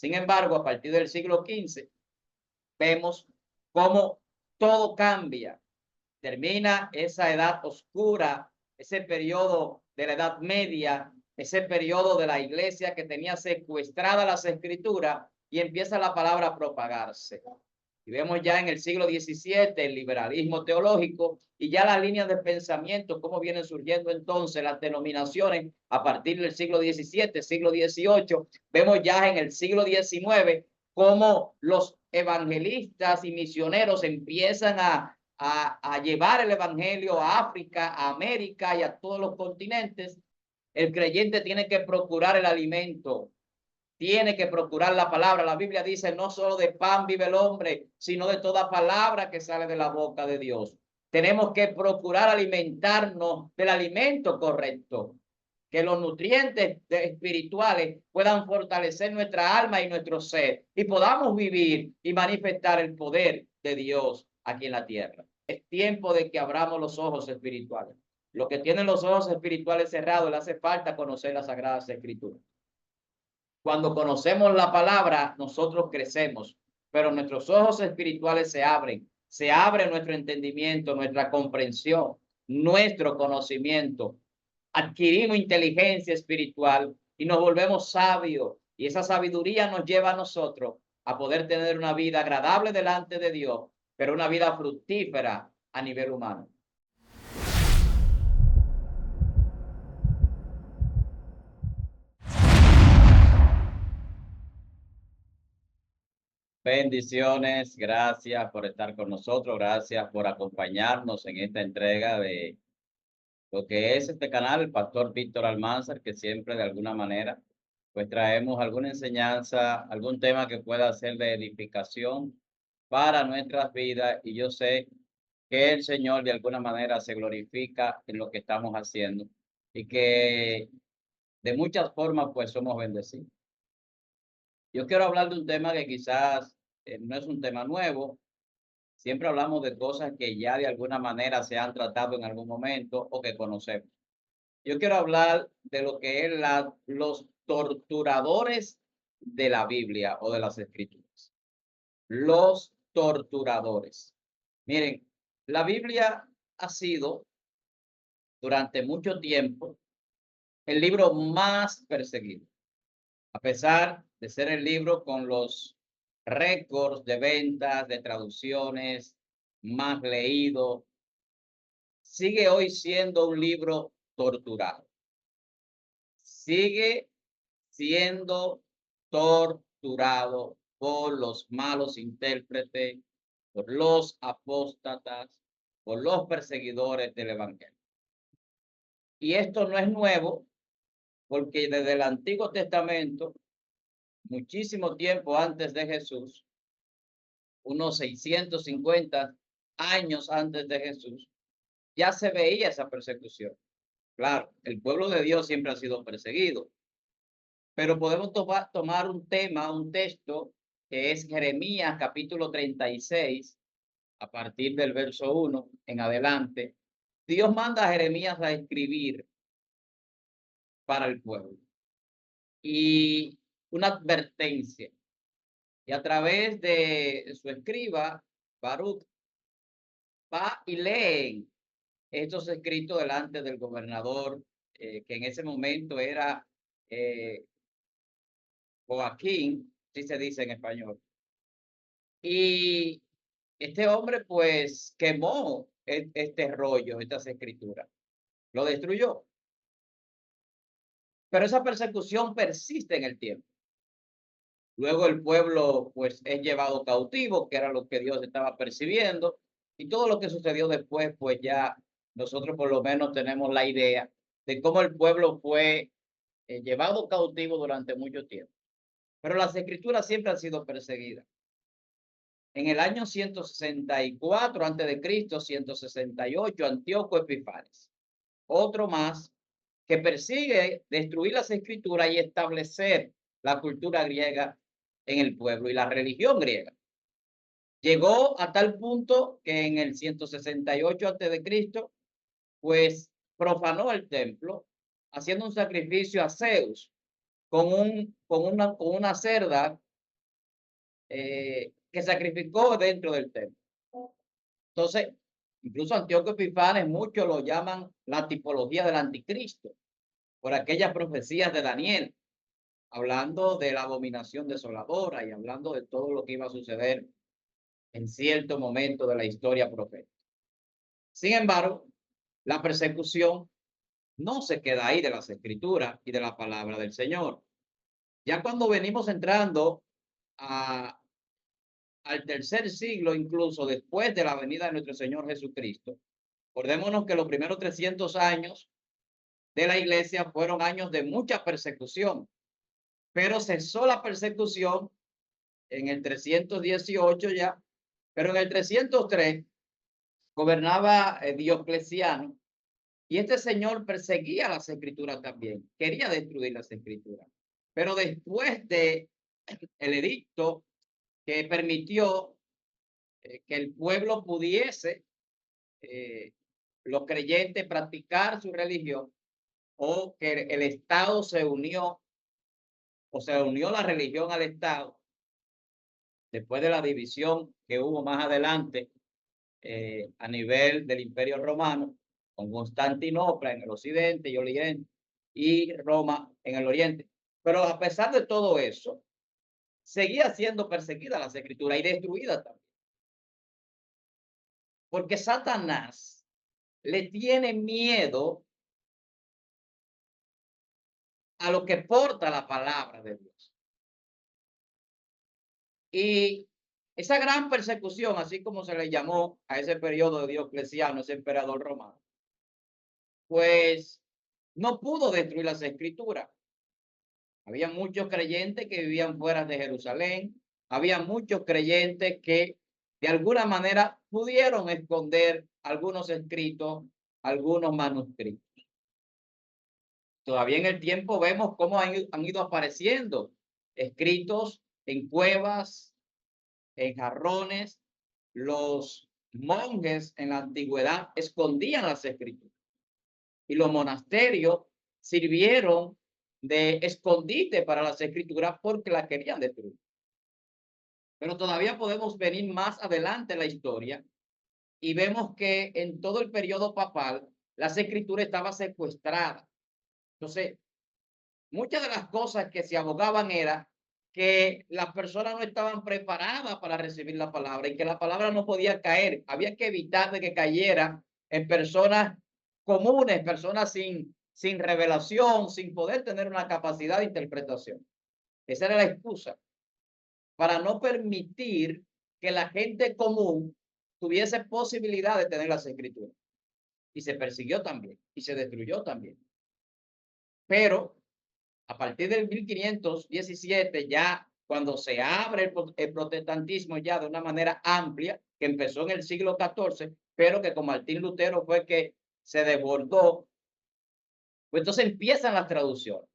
Sin embargo, a partir del siglo XV, vemos cómo todo cambia. Termina esa edad oscura, ese periodo de la Edad Media, ese periodo de la iglesia que tenía secuestradas las escrituras y empieza la palabra a propagarse. Y vemos ya en el siglo XVII el liberalismo teológico y ya las líneas de pensamiento, cómo vienen surgiendo entonces las denominaciones a partir del siglo XVII, siglo XVIII. Vemos ya en el siglo XIX cómo los evangelistas y misioneros empiezan a llevar el evangelio a África, a América y a todos los continentes. El creyente tiene que procurar el alimento, tiene que procurar la palabra. La Biblia dice, no solo de pan vive el hombre, sino de toda palabra que sale de la boca de Dios. Tenemos que procurar alimentarnos del alimento correcto, que los nutrientes espirituales puedan fortalecer nuestra alma y nuestro ser y podamos vivir y manifestar el poder de Dios aquí en la tierra. Es tiempo de que abramos los ojos espirituales. Los que tienen los ojos espirituales cerrados, le hace falta conocer las Sagradas Escrituras. Cuando conocemos la palabra, nosotros crecemos, pero nuestros ojos espirituales se abre nuestro entendimiento, nuestra comprensión, nuestro conocimiento. Adquirimos inteligencia espiritual y nos volvemos sabios. Y esa sabiduría nos lleva a nosotros a poder tener una vida agradable delante de Dios, pero una vida fructífera a nivel humano. Bendiciones, gracias por estar con nosotros, gracias por acompañarnos en esta entrega de lo que es este canal, el pastor Víctor Almanzar, que siempre de alguna manera pues traemos alguna enseñanza, algún tema que pueda ser de edificación para nuestras vidas y yo sé que el Señor de alguna manera se glorifica en lo que estamos haciendo y que de muchas formas pues somos bendecidos. Yo quiero hablar de un tema que quizás no es un tema nuevo. Siempre hablamos de cosas que ya de alguna manera se han tratado en algún momento o que conocemos. Yo quiero hablar de lo que es los torturadores de la Biblia o de las Escrituras. Los torturadores. Miren, la Biblia ha sido durante mucho tiempo el libro más perseguido, a pesar de ser el libro con los récords de ventas, de traducciones, más leído, sigue hoy siendo un libro torturado. Sigue siendo torturado por los malos intérpretes, por los apóstatas, por los perseguidores del evangelio. Y esto no es nuevo, porque desde el Antiguo Testamento, muchísimo tiempo antes de Jesús, unos 650 años antes de Jesús, ya se veía esa persecución. Claro, el pueblo de Dios siempre ha sido perseguido, pero podemos tomar un tema, un texto, que es Jeremías capítulo 36, a partir del verso 1 en adelante. Dios manda a Jeremías a escribir para el pueblo y una advertencia. Y a través de su escriba, Baruch, va y leen estos escritos delante del gobernador, que en ese momento era eh, Joaquín, si se dice en español. Y este hombre pues quemó este rollo, estas escrituras, lo destruyó. Pero esa persecución persiste en el tiempo. Luego el pueblo pues es llevado cautivo, que era lo que Dios estaba percibiendo, y todo lo que sucedió después, pues ya nosotros por lo menos tenemos la idea de cómo el pueblo fue llevado cautivo durante mucho tiempo. Pero las escrituras siempre han sido perseguidas. En el año 164 antes de Cristo, 168, Antíoco Epifanes, otro más que persigue destruir las escrituras y establecer la cultura griega en el pueblo y la religión griega. Llegó a tal punto que en el 168 antes de Cristo, pues profanó el templo haciendo un sacrificio a Zeus con una cerda que sacrificó dentro del templo. Entonces, incluso Antíoco Epifanes, muchos lo llaman la tipología del anticristo, por aquellas profecías de Daniel, hablando de la abominación desoladora y hablando de todo lo que iba a suceder en cierto momento de la historia profética. Sin embargo, la persecución no se queda ahí de las escrituras y de la palabra del Señor. Ya cuando venimos entrando a, al tercer siglo, incluso después de la venida de nuestro Señor Jesucristo, acordémonos que los primeros 300 años de la iglesia fueron años de mucha persecución, pero cesó la persecución en el 318 ya, pero en el 303 gobernaba Diocleciano, y este señor perseguía las escrituras también, quería destruir las escrituras. Pero después de el edicto que permitió que el pueblo pudiese, los creyentes, practicar su religión, o que el Estado se unió, o se unió la religión al Estado, después de la división que hubo más adelante a nivel del Imperio Romano, con Constantinopla en el occidente y oriente, y Roma en el oriente. Pero a pesar de todo eso, seguía siendo perseguida las escrituras y destruida también. Porque Satanás le tiene miedo a lo que porta la palabra de Dios. Y esa gran persecución, así como se le llamó a ese periodo de Diocleciano, ese emperador romano, pues no pudo destruir las escrituras. Había muchos creyentes que vivían fuera de Jerusalén, había muchos creyentes que de alguna manera pudieron esconder algunos escritos, algunos manuscritos. Todavía en el tiempo vemos cómo han ido apareciendo escritos en cuevas, en jarrones. Los monjes en la antigüedad escondían las escrituras y los monasterios sirvieron de escondite para las escrituras porque las querían destruir. Pero todavía podemos venir más adelante en la historia y vemos que en todo el periodo papal las escrituras estaban secuestradas. Entonces, muchas de las cosas que se abogaban era que las personas no estaban preparadas para recibir la palabra y que la palabra no podía caer. Había que evitar de que cayera en personas comunes, personas sin revelación, sin poder tener una capacidad de interpretación. Esa era la excusa para no permitir que la gente común tuviese posibilidad de tener las escrituras. Y se persiguió también y se destruyó también. Pero a partir del 1517, ya cuando se abre el protestantismo ya de una manera amplia, que empezó en el siglo XIV, pero que con Martín Lutero fue que se desbordó, pues entonces empiezan las traducciones.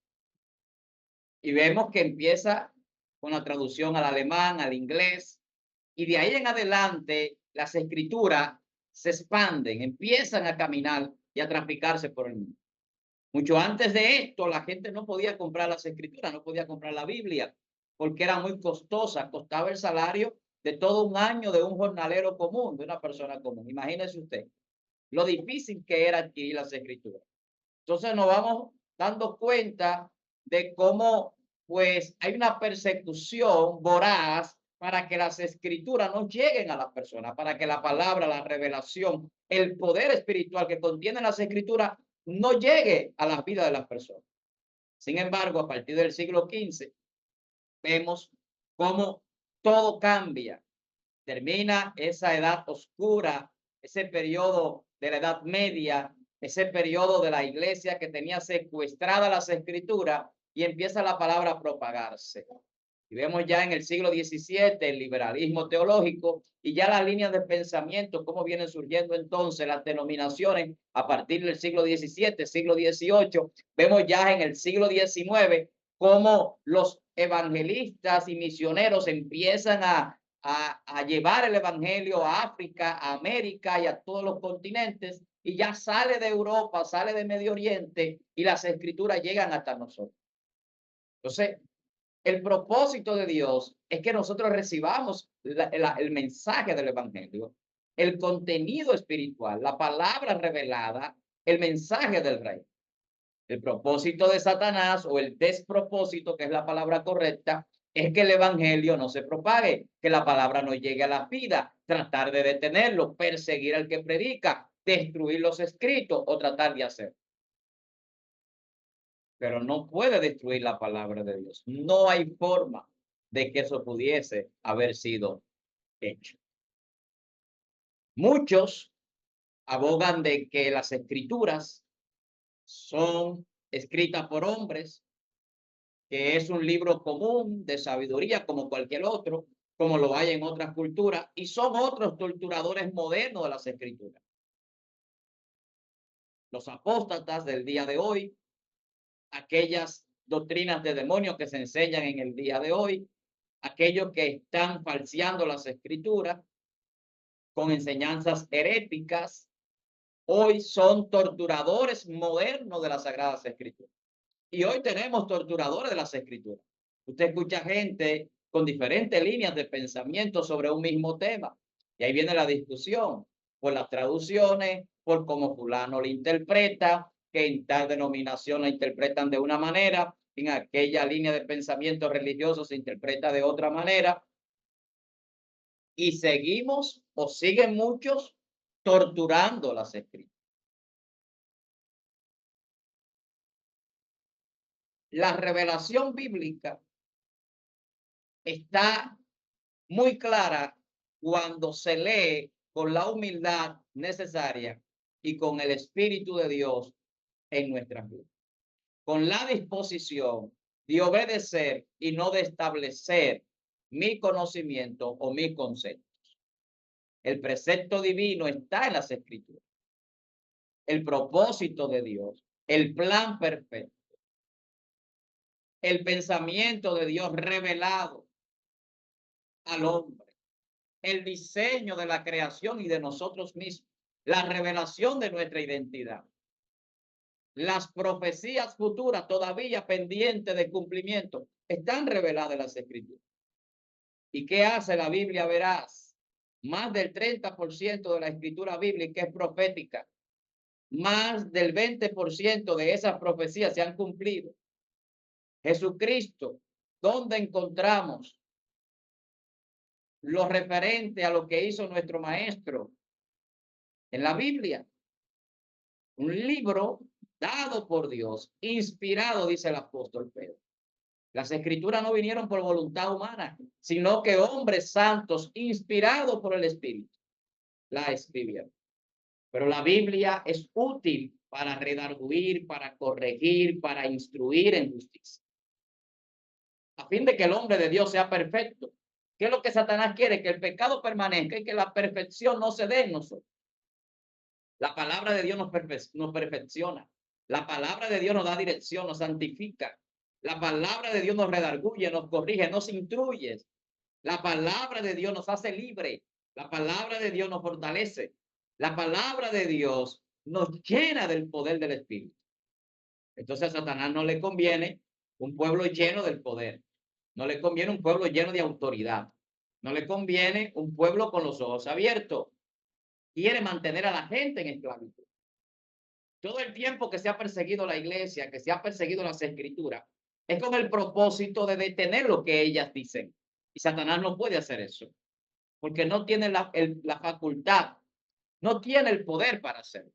Y vemos que empieza con la traducción al alemán, al inglés, y de ahí en adelante las escrituras se expanden, empiezan a caminar y a traficarse por el mundo. Mucho antes de esto, la gente no podía comprar las escrituras, no podía comprar la Biblia, porque era muy costosa, costaba el salario de todo un año de un jornalero común, de una persona común. Imagínese usted lo difícil que era adquirir las escrituras. Entonces nos vamos dando cuenta de cómo pues hay una persecución voraz para que las escrituras no lleguen a las personas, para que la palabra, la revelación, el poder espiritual que contienen las escrituras no llegue a las vidas de las personas. Sin embargo, a partir del siglo XV, vemos cómo todo cambia. Termina esa edad oscura, ese periodo de la Edad Media, ese periodo de la iglesia que tenía secuestradas las escrituras y empieza la palabra a propagarse. Y vemos ya en el siglo XVII el liberalismo teológico y ya las líneas de pensamiento, cómo vienen surgiendo entonces las denominaciones a partir del siglo XVII, siglo XVIII. Vemos ya en el siglo XIX cómo los evangelistas y misioneros empiezan a llevar el evangelio a África, a América y a todos los continentes, y ya sale de Europa, sale de Medio Oriente y las escrituras llegan hasta nosotros. Entonces, El propósito de Dios es que nosotros recibamos el mensaje del evangelio, el contenido espiritual, la palabra revelada, el mensaje del rey. El propósito de Satanás o el despropósito, que es la palabra correcta, es que el evangelio no se propague, que la palabra no llegue a la vida, tratar de detenerlo, perseguir al que predica, destruir los escritos o tratar de hacer. Pero no puede destruir la palabra de Dios. No hay forma de que eso pudiese haber sido hecho. Muchos abogan de que las escrituras son escritas por hombres, que es un libro común de sabiduría como cualquier otro, como lo hay en otras culturas, y son otros torturadores modernos de las escrituras. Los apóstatas del día de hoy, aquellas doctrinas de demonios que se enseñan en el día de hoy, aquellos que están falseando las escrituras con enseñanzas heréticas, hoy son torturadores modernos de las Sagradas Escrituras. Y hoy tenemos torturadores de las Escrituras. Usted escucha gente con diferentes líneas de pensamiento sobre un mismo tema. Y ahí viene la discusión por las traducciones, por cómo fulano lo interpreta, que en tal denominación la interpretan de una manera, en aquella línea de pensamiento religioso se interpreta de otra manera. Y seguimos o siguen muchos torturando las escrituras. La revelación bíblica está muy clara cuando se lee con la humildad necesaria y con el Espíritu de Dios en nuestras vidas. Con la disposición de obedecer y no de establecer mi conocimiento o mis conceptos. El precepto divino está en las Escrituras. El propósito de Dios, el plan perfecto, el pensamiento de Dios revelado al hombre, el diseño de la creación y de nosotros mismos, la revelación de nuestra identidad, las profecías futuras todavía pendientes de cumplimiento, están reveladas en las Escrituras. ¿Y qué hace la Biblia veraz? Más del 30% de la escritura bíblica es profética. Más del 20% de esas profecías se han cumplido. Jesucristo, ¿dónde encontramos lo referente a lo que hizo nuestro maestro? En la Biblia. Un libro dado por Dios, inspirado, dice el apóstol Pedro. Las escrituras no vinieron por voluntad humana, sino que hombres santos, inspirados por el Espíritu, la escribieron. Pero la Biblia es útil para redarguir, para corregir, para instruir en justicia, a fin de que el hombre de Dios sea perfecto. ¿Qué es lo que Satanás quiere? Que el pecado permanezca y que la perfección no se dé en nosotros. La palabra de Dios nos perfecciona. La palabra de Dios nos da dirección, nos santifica. La palabra de Dios nos redarguye, nos corrige, nos instruye. La palabra de Dios nos hace libre. La palabra de Dios nos fortalece. La palabra de Dios nos llena del poder del Espíritu. Entonces a Satanás no le conviene un pueblo lleno del poder. No le conviene un pueblo lleno de autoridad. No le conviene un pueblo con los ojos abiertos. Quiere mantener a la gente en esclavitud. Todo el tiempo que se ha perseguido la iglesia, que se ha perseguido las escrituras, es con el propósito de detener lo que ellas dicen. Y Satanás no puede hacer eso, porque no tiene la facultad, no tiene el poder para hacerlo.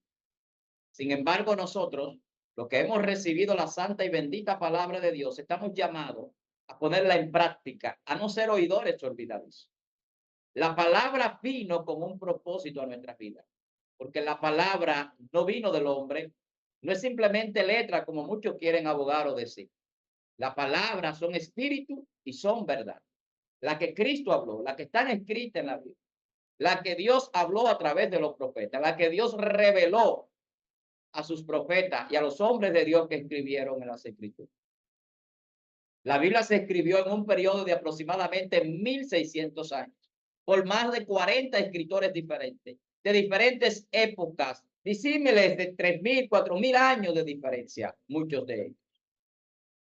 Sin embargo, nosotros, los que hemos recibido la santa y bendita palabra de Dios, estamos llamados a ponerla en práctica, a no ser oidores olvidadizos. La palabra vino con un propósito a nuestra vida, porque la palabra no vino del hombre, no es simplemente letra como muchos quieren abogar o decir. La palabra son espíritu y son verdad. La que Cristo habló, la que están escritas en la Biblia, la que Dios habló a través de los profetas, la que Dios reveló a sus profetas y a los hombres de Dios que escribieron en las escrituras. La Biblia se escribió en un periodo de aproximadamente 1600 años por más de 40 escritores diferentes, de diferentes épocas, disímiles de 3000, 4000 años de diferencia, muchos de ellos.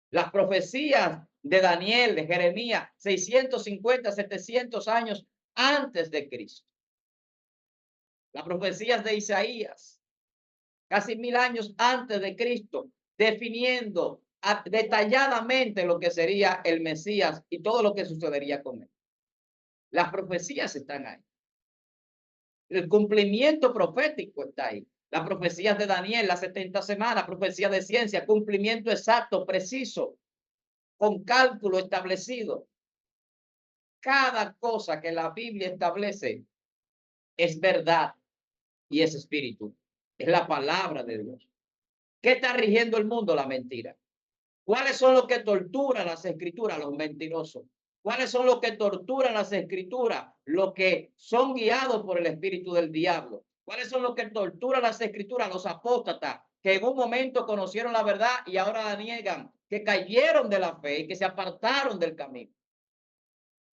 Las profecías de Daniel, de Jeremías, 650, 700 años antes de Cristo. Las profecías de Isaías, casi 1000 años antes de Cristo, definiendo detalladamente lo que sería el Mesías y todo lo que sucedería con él. Las profecías están ahí. El cumplimiento profético está ahí. Las profecías de Daniel, las 70 semanas, profecía de ciencia, cumplimiento exacto, preciso, con cálculo establecido. Cada cosa que la Biblia establece es verdad y es espíritu. Es la palabra de Dios. ¿Qué está rigiendo el mundo? La mentira. ¿Cuáles son los que torturan las escrituras? Los mentirosos. ¿Cuáles son los que torturan las escrituras? Los que son guiados por el espíritu del diablo. ¿Cuáles son los que torturan las escrituras? Los apóstatas, que en un momento conocieron la verdad y ahora la niegan, que cayeron de la fe y que se apartaron del camino.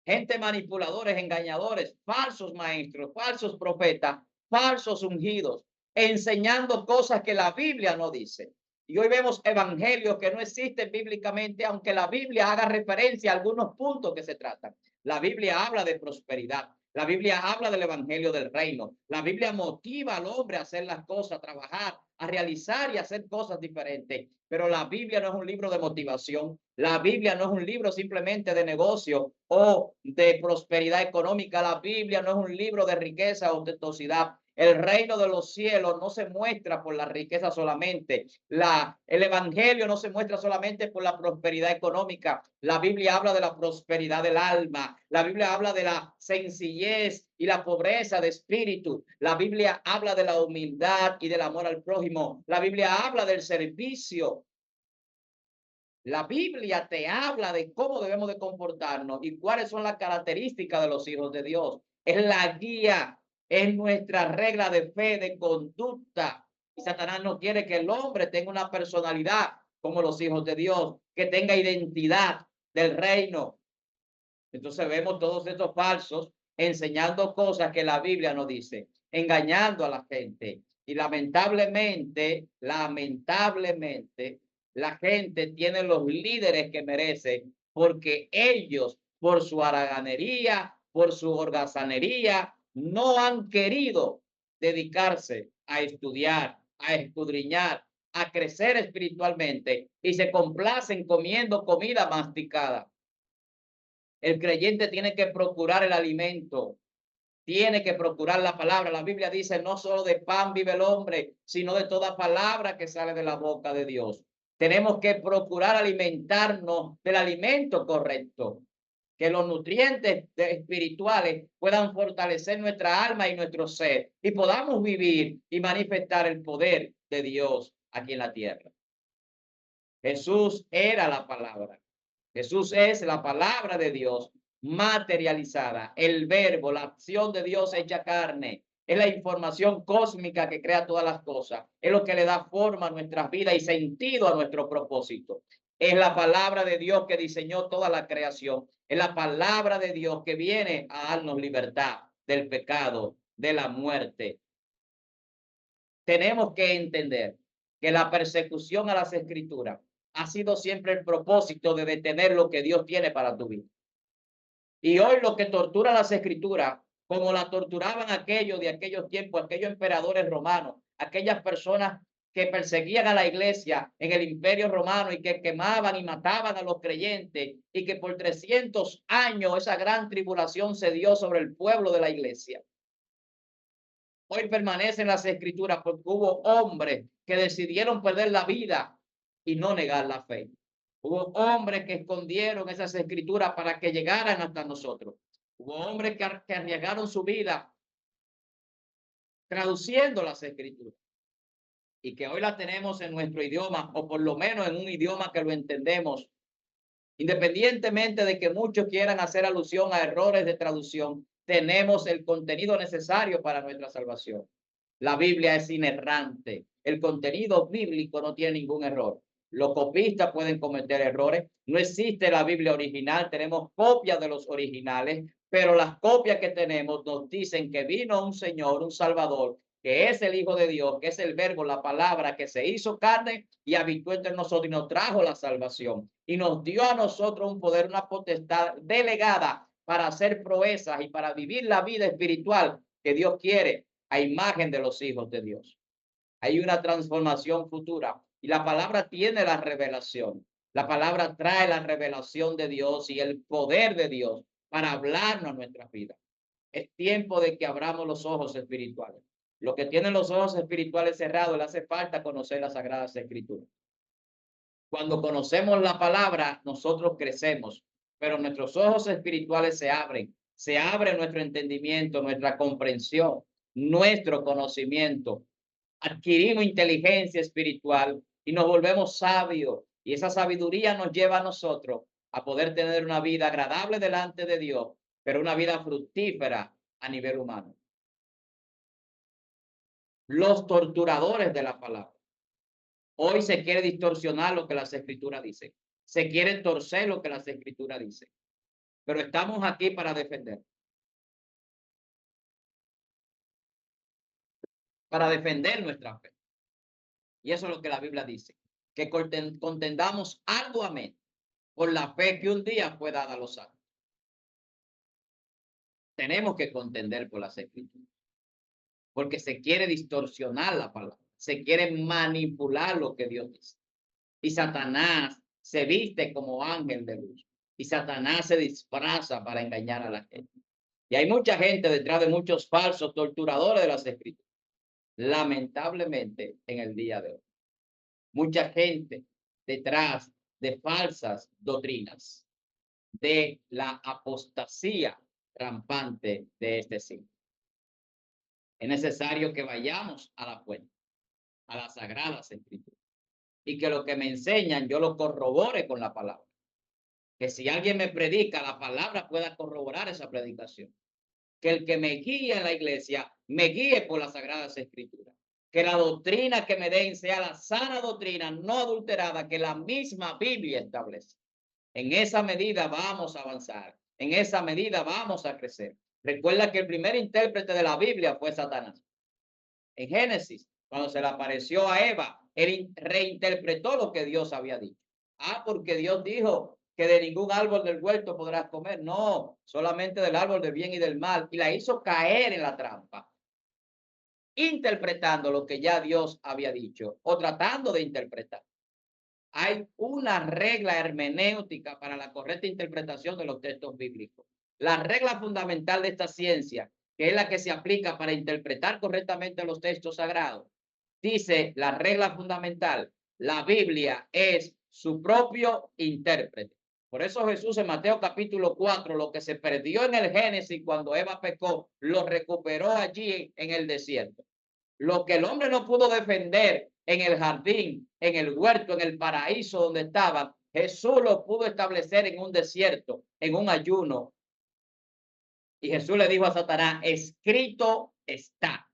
Gente manipuladores, engañadores, falsos maestros, falsos profetas, falsos ungidos, enseñando cosas que la Biblia no dice. Y hoy vemos evangelios que no existen bíblicamente, aunque la Biblia haga referencia a algunos puntos que se tratan. La Biblia habla de prosperidad. La Biblia habla del evangelio del reino. La Biblia motiva al hombre a hacer las cosas, a trabajar, a realizar y a hacer cosas diferentes. Pero la Biblia no es un libro de motivación. La Biblia no es un libro simplemente de negocio o de prosperidad económica. La Biblia no es un libro de riqueza o ostentosidad. El reino de los cielos no se muestra por la riqueza solamente. El evangelio no se muestra solamente por la prosperidad económica. La Biblia habla de la prosperidad del alma. La Biblia habla de la sencillez y la pobreza de espíritu. La Biblia habla de la humildad y del amor al prójimo. La Biblia habla del servicio. La Biblia te habla de cómo debemos de comportarnos y cuáles son las características de los hijos de Dios. Es la guía, es nuestra regla de fe, de conducta. Y Satanás no quiere que el hombre tenga una personalidad como los hijos de Dios, que tenga identidad del reino. Entonces vemos todos estos falsos enseñando cosas que la Biblia no dice, engañando a la gente. Y lamentablemente, la gente tiene los líderes que merece porque ellos, por su haraganería, por su holgazanería, no han querido dedicarse a estudiar, a escudriñar, a crecer espiritualmente y se complacen comiendo comida masticada. El creyente tiene que procurar el alimento, tiene que procurar la palabra. La Biblia dice, no solo de pan vive el hombre, sino de toda palabra que sale de la boca de Dios. Tenemos que procurar alimentarnos del alimento correcto, que los nutrientes espirituales puedan fortalecer nuestra alma y nuestro ser y podamos vivir y manifestar el poder de Dios aquí en la tierra. Jesús era la palabra. Jesús es la palabra de Dios materializada, el verbo, la acción de Dios hecha carne. Es la información cósmica que crea todas las cosas. Es lo que le da forma a nuestras vidas y sentido a nuestro propósito. Es la palabra de Dios que diseñó toda la creación. Es la palabra de Dios que viene a darnos libertad del pecado, de la muerte. Tenemos que entender que la persecución a las escrituras ha sido siempre el propósito de detener lo que Dios tiene para tu vida. Y hoy lo que tortura las escrituras, como la torturaban aquellos de aquellos tiempos, aquellos emperadores romanos, aquellas personas que perseguían a la iglesia en el imperio romano y que quemaban y mataban a los creyentes y que por 300 años esa gran tribulación se dio sobre el pueblo de la iglesia. Hoy permanecen las escrituras porque hubo hombres que decidieron perder la vida y no negar la fe. Hubo hombres que escondieron esas escrituras para que llegaran hasta nosotros. Hubo hombres que arriesgaron su vida traduciendo las escrituras y que hoy las tenemos en nuestro idioma o por lo menos en un idioma que lo entendemos. Independientemente de que muchos quieran hacer alusión a errores de traducción, tenemos el contenido necesario para nuestra salvación. La Biblia es inerrante. El contenido bíblico no tiene ningún error. Los copistas pueden cometer errores. No existe la Biblia original. Tenemos copias de los originales, pero las copias que tenemos nos dicen que vino un Señor, un Salvador, que es el Hijo de Dios, que es el Verbo, la palabra que se hizo carne y habitó entre nosotros y nos trajo la salvación. Y nos dio a nosotros un poder, una potestad delegada para hacer proezas y para vivir la vida espiritual que Dios quiere a imagen de los hijos de Dios. Hay una transformación futura y la palabra tiene la revelación. La palabra trae la revelación de Dios y el poder de Dios para hablarnos nuestras vidas. Es tiempo de que abramos los ojos espirituales. Los que tienen los ojos espirituales cerrados, le hace falta conocer las Sagradas Escrituras. Cuando conocemos la palabra, nosotros crecemos, pero nuestros ojos espirituales se abre nuestro entendimiento, nuestra comprensión, nuestro conocimiento. Adquirimos inteligencia espiritual y nos volvemos sabios. Y esa sabiduría nos lleva a nosotros a poder tener una vida agradable delante de Dios, pero una vida fructífera a nivel humano. Los torturadores de la palabra. Hoy se quiere distorsionar lo que las escrituras dicen. Se quiere torcer lo que las escrituras dicen. Pero estamos aquí para defender nuestra fe. Y eso es lo que la Biblia dice, que contendamos arduamente por la fe que un día fue dada a los santos. Tenemos que contender por las escrituras, porque se quiere distorsionar la palabra, se quiere manipular lo que Dios dice. Y Satanás se viste como ángel de luz. Y Satanás se disfraza para engañar a la gente. Y hay mucha gente detrás de muchos falsos torturadores de las escrituras. Lamentablemente, en el día de hoy. Mucha gente detrás de falsas doctrinas, de la apostasía rampante de este siglo. Es necesario que vayamos a la fuente, a las Sagradas Escrituras, y que lo que me enseñan yo lo corrobore con la palabra. Que si alguien me predica, la palabra pueda corroborar esa predicación. Que el que me guíe en la iglesia, me guíe por las Sagradas Escrituras. Que la doctrina que me den sea la sana doctrina, no adulterada, que la misma Biblia establece. En esa medida vamos a avanzar. En esa medida vamos a crecer. Recuerda que el primer intérprete de la Biblia fue Satanás. En Génesis, cuando se le apareció a Eva, él reinterpretó lo que Dios había dicho. Porque Dios dijo que de ningún árbol del huerto podrás comer. No, solamente del árbol del bien y del mal. Y la hizo caer en la trampa, interpretando lo que ya Dios había dicho o tratando de interpretar. Hay una regla hermenéutica para la correcta interpretación de los textos bíblicos. La regla fundamental de esta ciencia, que es la que se aplica para interpretar correctamente los textos sagrados, dice la regla fundamental: la Biblia es su propio intérprete. Por eso Jesús en Mateo capítulo 4, lo que se perdió en el Génesis cuando Eva pecó, lo recuperó allí en el desierto. Lo que el hombre no pudo defender en el jardín, en el huerto, en el paraíso donde estaba, Jesús lo pudo establecer en un desierto, en un ayuno. Y Jesús le dijo a Satanás: escrito está.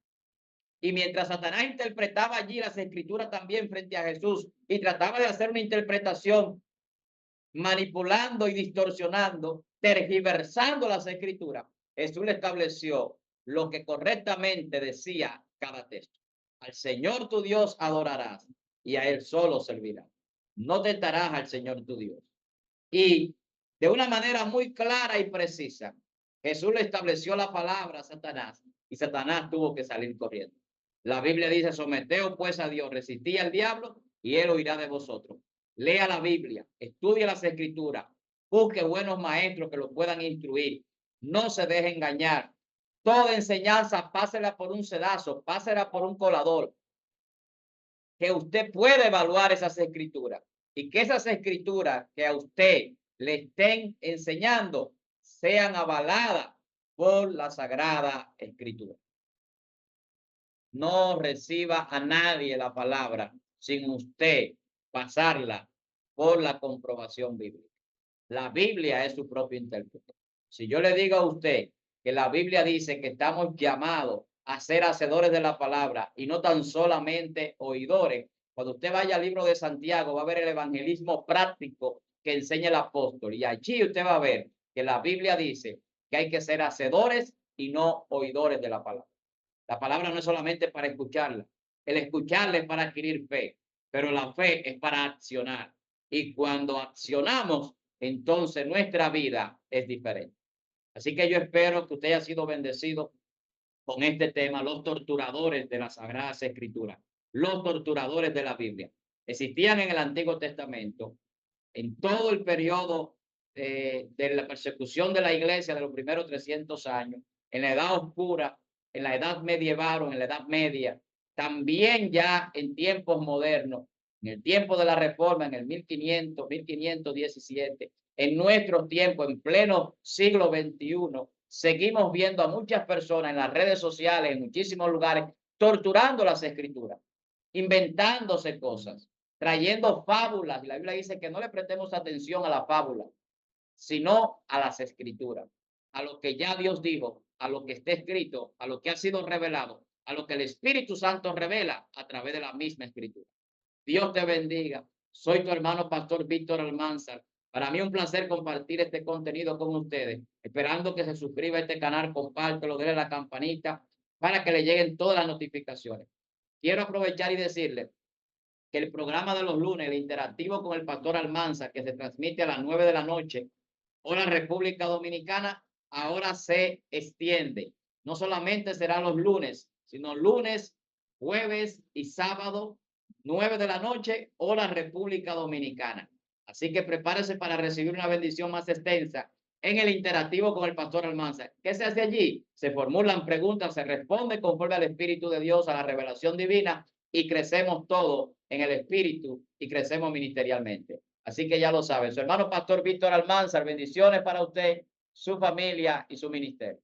Y mientras Satanás interpretaba allí las escrituras también frente a Jesús y trataba de hacer una interpretación manipulando y distorsionando, tergiversando las escrituras, Jesús le estableció lo que correctamente decía cada texto. Al Señor tu Dios adorarás y a Él solo servirás. No tentarás al Señor tu Dios. Y de una manera muy clara y precisa, Jesús le estableció la palabra a Satanás y Satanás tuvo que salir corriendo. La Biblia dice: someteos pues a Dios, resistid al diablo y él huirá de vosotros. Lea la Biblia, estudie las escrituras, busque buenos maestros que lo puedan instruir. No se deje engañar. Toda enseñanza, pásela por un sedazo, pásela por un colador. Que usted puede evaluar esas escrituras y que esas escrituras que a usted le estén enseñando sean avaladas por la Sagrada Escritura. No reciba a nadie la palabra sin usted pasarla por la comprobación bíblica. La Biblia es su propio intérprete. Si yo le digo a usted que la Biblia dice que estamos llamados a ser hacedores de la palabra y no tan solamente oidores, cuando usted vaya al libro de Santiago va a ver el evangelismo práctico que enseña el apóstol, y allí usted va a ver que la Biblia dice que hay que ser hacedores y no oidores de la palabra. La palabra no es solamente para escucharla. El escucharla es para adquirir fe, pero la fe es para accionar. Y cuando accionamos, entonces nuestra vida es diferente. Así que yo espero que usted haya sido bendecido con este tema, los torturadores de las Sagradas Escrituras, los torturadores de la Biblia. Existían en el Antiguo Testamento, en todo el periodo de la persecución de la iglesia de los primeros 300 años, en la edad oscura, en la edad medieval o en la edad media, también ya en tiempos modernos, en el tiempo de la Reforma, en el 1500, 1517, en nuestro tiempo, en pleno siglo XXI, seguimos viendo a muchas personas en las redes sociales, en muchísimos lugares, torturando las escrituras, inventándose cosas, trayendo fábulas. Y la Biblia dice que no le prestemos atención a la fábula, sino a las escrituras, a lo que ya Dios dijo, a lo que está escrito, a lo que ha sido revelado, a lo que el Espíritu Santo revela a través de la misma escritura. Dios te bendiga. Soy tu hermano pastor Víctor Almanzar. Para mí un placer compartir este contenido con ustedes, esperando que se suscriba a este canal, compártelo, denle la campanita para que le lleguen todas las notificaciones. Quiero aprovechar y decirle que el programa de los lunes, el interactivo con el pastor Almanzar, que se transmite a las 9 de la noche, hora República Dominicana, ahora se extiende. No solamente será los lunes, sino lunes, jueves y sábado, 9 de la noche, hora República Dominicana. Así que prepárese para recibir una bendición más extensa en el interactivo con el pastor Almanzar. ¿Qué se hace allí? Se formulan preguntas, se responde conforme al Espíritu de Dios, a la revelación divina, y crecemos todos en el Espíritu y crecemos ministerialmente. Así que ya lo saben. Su hermano pastor Víctor Almanzar, bendiciones para usted, su familia y su ministerio.